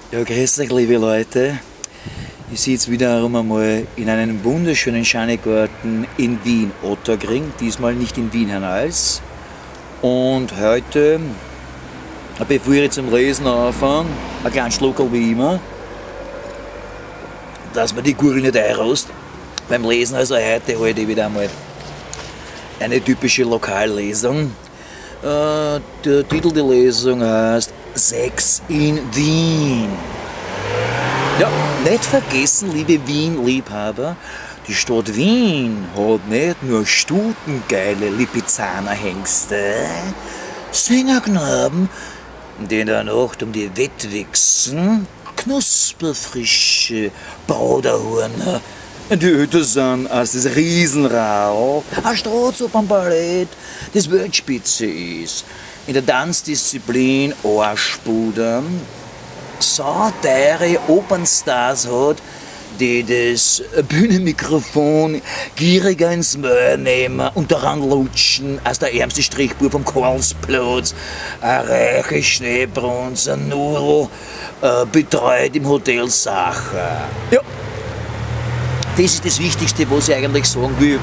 Ja, grüß euch, liebe Leute. Ich sitze wiederum einmal in einem wunderschönen Schanigarten in Wien, Ottakring, diesmal nicht in Wien hinaus. Und heute, bevor ich zum Lesen anfange, ein kleines Schluckerl wie immer, dass man die Gurgel nicht einrost beim Lesen. Also heute halte ich wieder einmal eine typische Lokallesung. Der Titel der Lesung heißt Sex in Wien. Ja, nicht vergessen, liebe Wien-Liebhaber, die Stadt Wien hat nicht nur stutengeile Lipizzaner-Hengste, Sängerknaben, die in der Nacht um die Wette wichsen, knusperfrische Bruderhörner, die älter sind als das Riesenrau, ein Strohzuppenballett, das Weltspitze ist, in der Tanzdisziplin Arschpudern, so teure Opernstars hat, die das Bühnenmikrofon gieriger ins Maul nehmen und daran lutschen als der ärmste Strichbub vom Karlsplatz, eine reiche Schneebrunz, ein Nudel, betreut im Hotel Sacher. Ja, das ist das Wichtigste, was ich eigentlich sagen will,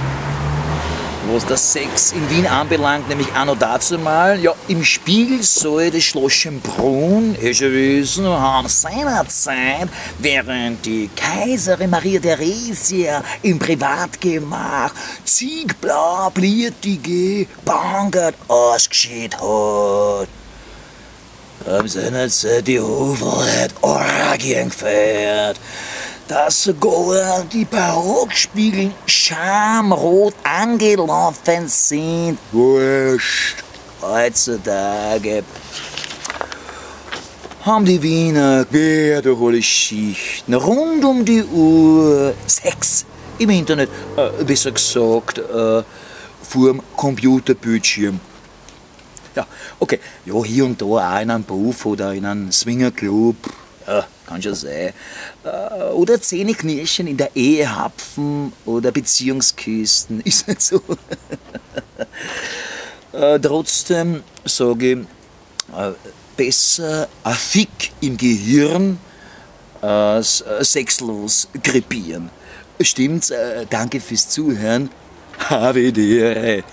was das Sex in Wien anbelangt, nämlich anno dazu mal, ja, im Spiegelsaal des Schloss Schönbrunn, schon wissen, haben seinerzeit, während die Kaiserin Maria Theresia im Privatgemach ziegblau bliertige Bangert ausgeschieden hat, haben seinerzeit die Hofleute Orgien gefeiert, dass sogar die Barockspiegel schamrot angelaufen sind. Wurscht. Heutzutage haben die Wiener quer durch alle Schichten, rund um die Uhr, Sex im Internet, besser gesagt, vorm Computerbildschirm. Ja, okay, ja, hier und da auch in einem Puff oder in einem Swingerclub. Ja, kann schon sein. Oder Zähneknirschen in der Ehehapfen oder Beziehungskisten. Ist nicht so. Trotzdem sage ich, besser ein Fick im Gehirn als sexlos krepieren. Stimmt's? Danke fürs Zuhören. Habe die Ehre.